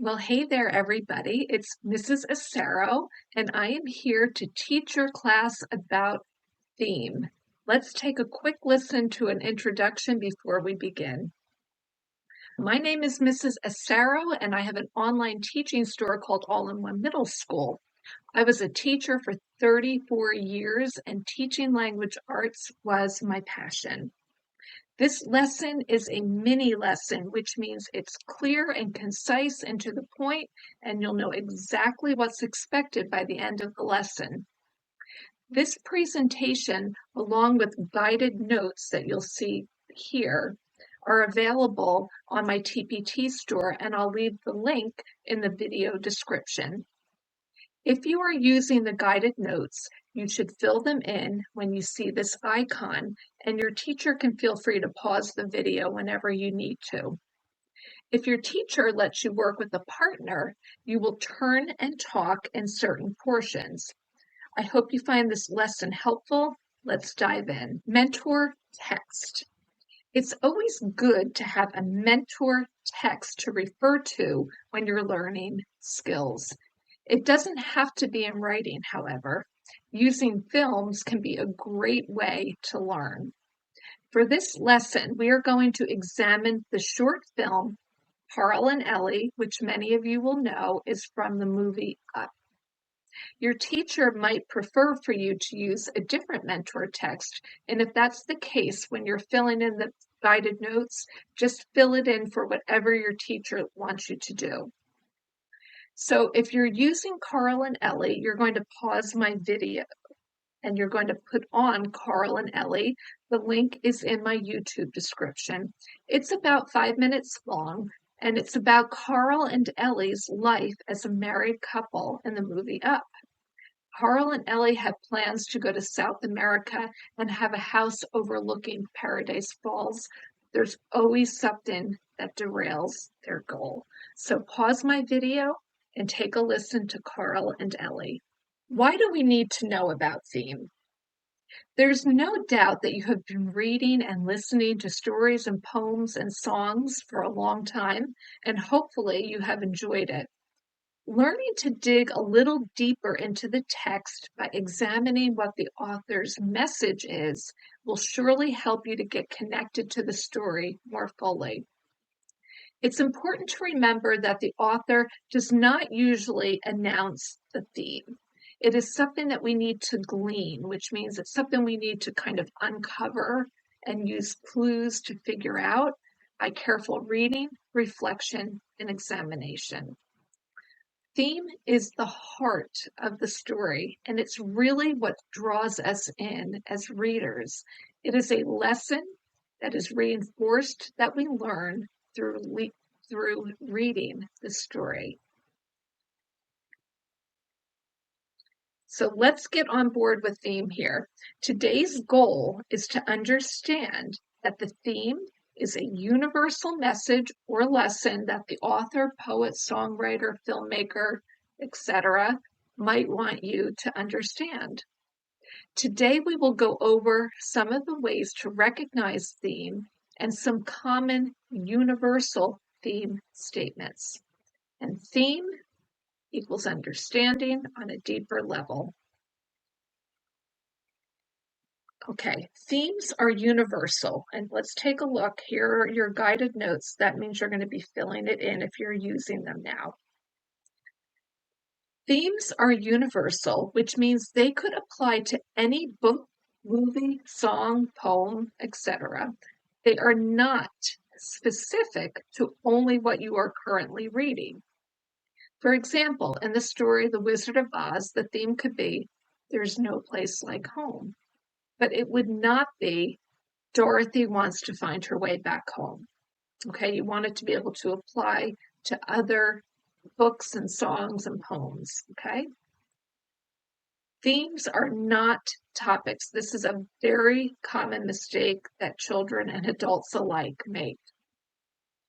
Well, hey there, everybody. It's Mrs. Acero, and I am here to teach your class about theme. Let's take a quick listen to an introduction before we begin. My name is Mrs. Acero, and I have an online teaching store called All-in-One Middle School. I was a teacher for 34 years, and teaching language arts was my passion. This lesson is a mini lesson, which means it's clear and concise and to the point, and you'll know exactly what's expected by the end of the lesson. This presentation, along with guided notes that you'll see here, are available on my TPT store, and I'll leave the link in the video description. If you are using the guided notes, you should fill them in when you see this icon, and your teacher can feel free to pause the video whenever you need to. If your teacher lets you work with a partner, you will turn and talk in certain portions. I hope you find this lesson helpful. Let's dive in. Mentor text. It's always good to have a mentor text to refer to when you're learning skills. It doesn't have to be in writing, however. Using films can be a great way to learn. For this lesson, we are going to examine the short film, Carl and Ellie, which many of you will know is from the movie Up. Your teacher might prefer for you to use a different mentor text, and if that's the case, when you're filling in the guided notes, just fill it in for whatever your teacher wants you to do. So if you're using Carl and Ellie, you're going to pause my video and you're going to put on Carl and Ellie. The link is in my YouTube description. It's about 5 minutes long, and it's about Carl and Ellie's life as a married couple in the movie Up. Carl and Ellie have plans to go to South America and have a house overlooking Paradise Falls. There's always something that derails their goal. So pause my video and take a listen to Carl and Ellie. Why do we need to know about theme? There's no doubt that you have been reading and listening to stories and poems and songs for a long time, and hopefully you have enjoyed it. Learning to dig a little deeper into the text by examining what the author's message is will surely help you to get connected to the story more fully. It's important to remember that the author does not usually announce the theme. It is something that we need to glean, which means it's something we need to kind of uncover and use clues to figure out by careful reading, reflection, and examination. Theme is the heart of the story, and it's really what draws us in as readers. It is a lesson that is reinforced that we learn through reading the story. So let's get on board with theme here. Today's goal is to understand that the theme is a universal message or lesson that the author, poet, songwriter, filmmaker, etc. might want you to understand. Today we will go over some of the ways to recognize theme and some common universal theme statements. And theme equals understanding on a deeper level. Okay, themes are universal, and let's take a look. Here are your guided notes. That means you're going to be filling it in if you're using them now. Themes are universal, which means they could apply to any book, movie, song, poem, etc. They are not specific to only what you are currently reading. For example, in the story The Wizard of Oz, the theme could be, "There's no place like home." But it would not be, "Dorothy wants to find her way back home." Okay, you want it to be able to apply to other books and songs and poems, okay? Themes are not topics. This is a very common mistake that children and adults alike make.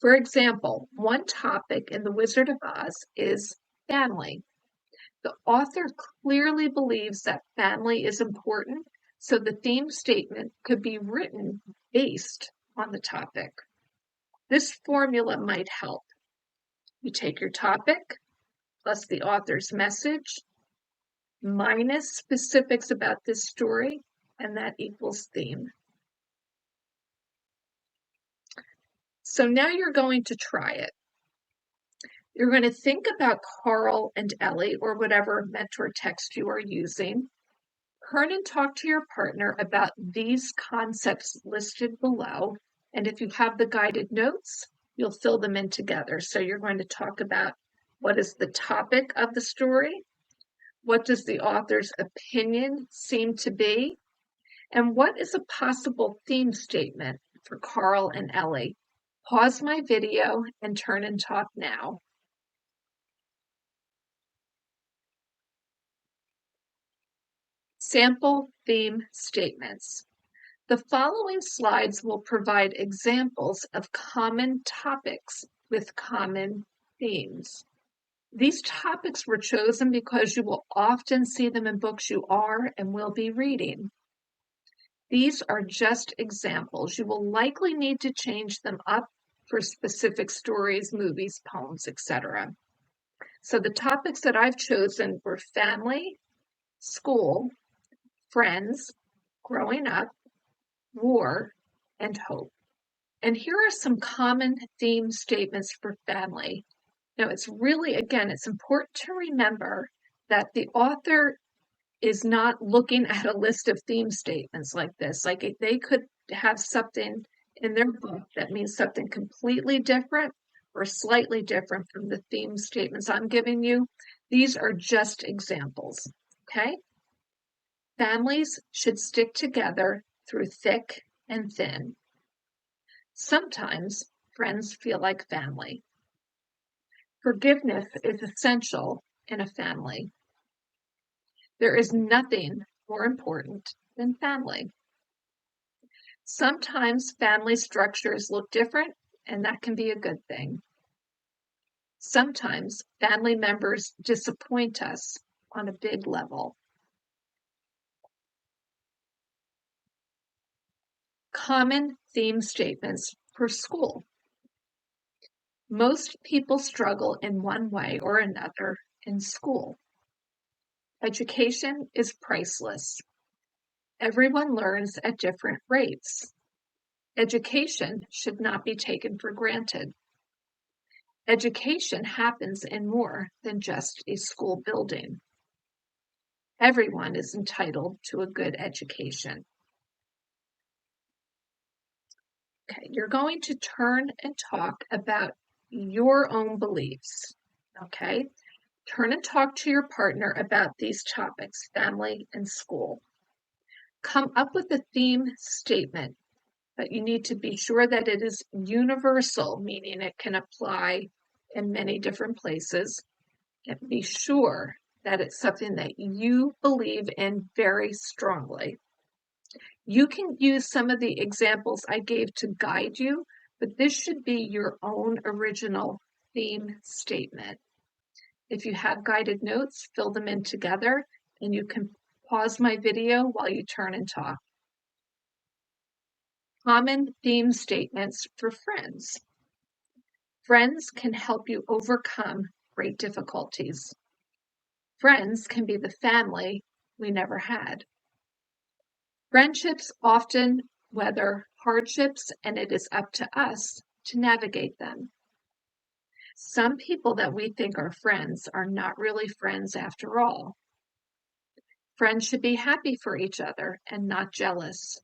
For example, one topic in The Wizard of Oz is family. The author clearly believes that family is important, so the theme statement could be written based on the topic. This formula might help. You take your topic plus the author's message minus specifics about this story, and that equals theme. So now you're going to try it. You're going to think about Carl and Ellie, or whatever mentor text you are using. Turn and talk to your partner about these concepts listed below. And if you have the guided notes, you'll fill them in together. So you're going to talk about what is the topic of the story, what does the author's opinion seem to be, and what is a possible theme statement for Carl and Ellie. Pause my video and turn and talk now. Sample theme statements. The following slides will provide examples of common topics with common themes. These topics were chosen because you will often see them in books you are and will be reading. These are just examples. You will likely need to change them up for specific stories, movies, poems, etc. So the topics that I've chosen were family, school, friends, growing up, war, and hope. And here are some common theme statements for family. Now, it's really, again, it's important to remember that the author is not looking at a list of theme statements like this. Like they could have something in their book that means something completely different or slightly different from the theme statements I'm giving you. These are just examples, okay? Families should stick together through thick and thin. Sometimes friends feel like family. Forgiveness is essential in a family. There is nothing more important than family. Sometimes family structures look different, and that can be a good thing. Sometimes family members disappoint us on a big level. Common theme statements for school. Most people struggle in one way or another in school. Education is priceless. Everyone learns at different rates. Education should not be taken for granted. Education happens in more than just a school building. Everyone is entitled to a good education. Okay, you're going to turn and talk about your own beliefs. Okay, turn and talk to your partner about these topics, family and school. Come up with a theme statement, but you need to be sure that it is universal, meaning it can apply in many different places. And be sure that it's something that you believe in very strongly. You can use some of the examples I gave to guide you, but this should be your own original theme statement. If you have guided notes, fill them in together, and you can pause my video while you turn and talk. Common theme statements for friends. Friends can help you overcome great difficulties. Friends can be the family we never had. Friendships often weather hardships, and it is up to us to navigate them. Some people that we think are friends are not really friends after all. Friends should be happy for each other and not jealous.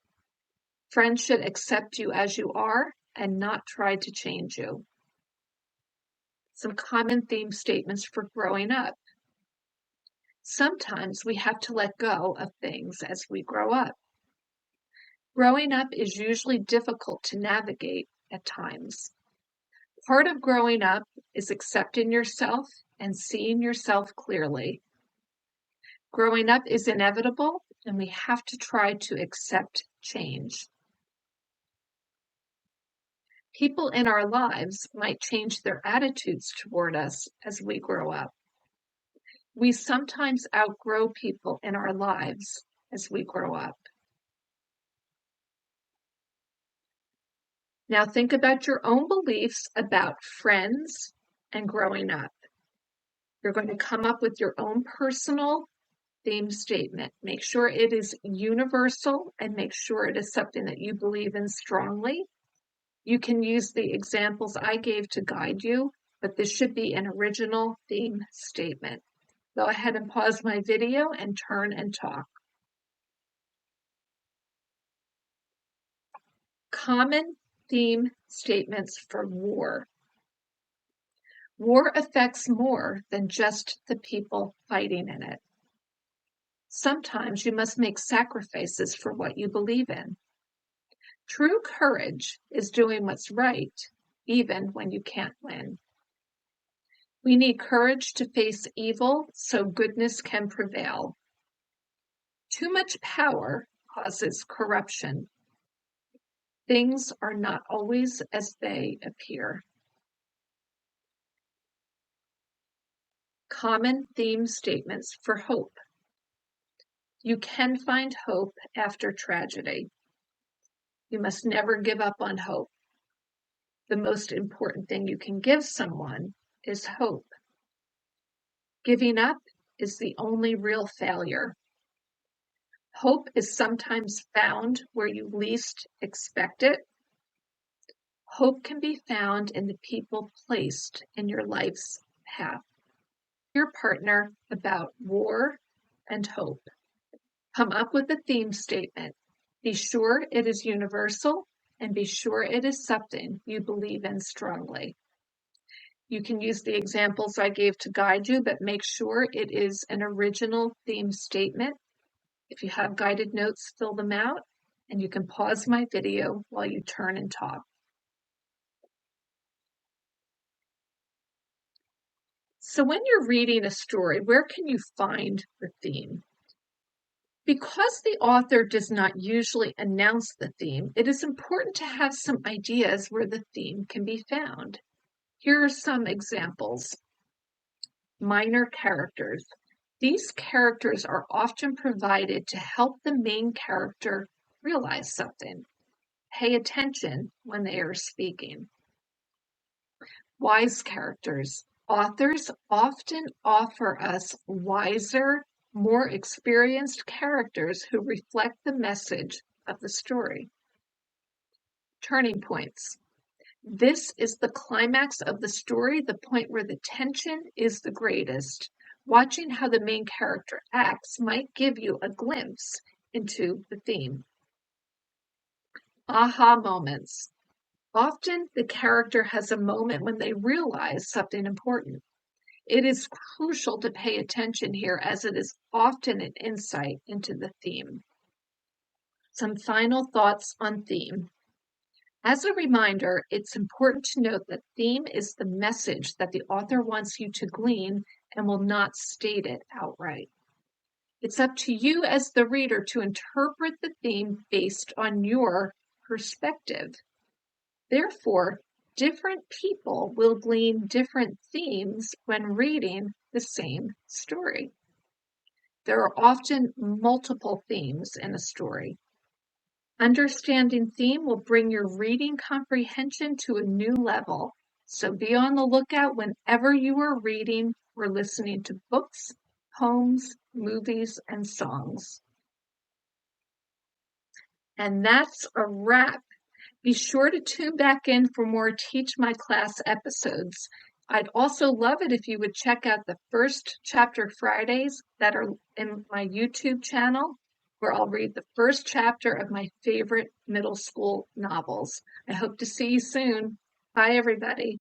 Friends should accept you as you are and not try to change you. Some common theme statements for growing up. Sometimes we have to let go of things as we grow up. Growing up is usually difficult to navigate at times. Part of growing up is accepting yourself and seeing yourself clearly. Growing up is inevitable, and we have to try to accept change. People in our lives might change their attitudes toward us as we grow up. We sometimes outgrow people in our lives as we grow up. Now think about your own beliefs about friends, and growing up. You're going to come up with your own personal theme statement. Make sure it is universal and make sure it is something that you believe in strongly. You can use the examples I gave to guide you, but this should be an original theme statement. Go ahead and pause my video and turn and talk. Common theme statements for war. War affects more than just the people fighting in it. Sometimes you must make sacrifices for what you believe in. True courage is doing what's right, even when you can't win. We need courage to face evil so goodness can prevail. Too much power causes corruption. Things are not always as they appear. Common theme statements for hope. You can find hope after tragedy. You must never give up on hope. The most important thing you can give someone is hope. Giving up is the only real failure. Hope is sometimes found where you least expect it. Hope can be found in the people placed in your life's path. Your partner about war and hope. Come up with a theme statement. Be sure it is universal and be sure it is something you believe in strongly. You can use the examples I gave to guide you, but make sure it is an original theme statement. If you have guided notes, fill them out, and you can pause my video while you turn and talk. So when you're reading a story, where can you find the theme? Because the author does not usually announce the theme, it is important to have some ideas where the theme can be found. Here are some examples. Minor characters. These characters are often provided to help the main character realize something. Pay attention when they are speaking. Wise characters. Authors often offer us wiser, more experienced characters who reflect the message of the story. Turning points. This is the climax of the story, the point where the tension is the greatest. Watching how the main character acts might give you a glimpse into the theme. Aha moments. Often the character has a moment when they realize something important. It is crucial to pay attention here as it is often an insight into the theme. Some final thoughts on theme. As a reminder, it's important to note that theme is the message that the author wants you to glean and will not state it outright. It's up to you as the reader to interpret the theme based on your perspective. Therefore, different people will glean different themes when reading the same story. There are often multiple themes in a story. Understanding theme will bring your reading comprehension to a new level, so be on the lookout whenever you are reading or listening to books, poems, movies, and songs. And that's a wrap. Be sure to tune back in for more Teach My Class episodes. I'd also love it if you would check out the first chapter Fridays that are in my YouTube channel, where I'll read the first chapter of my favorite middle school novels. I hope to see you soon. Bye, everybody.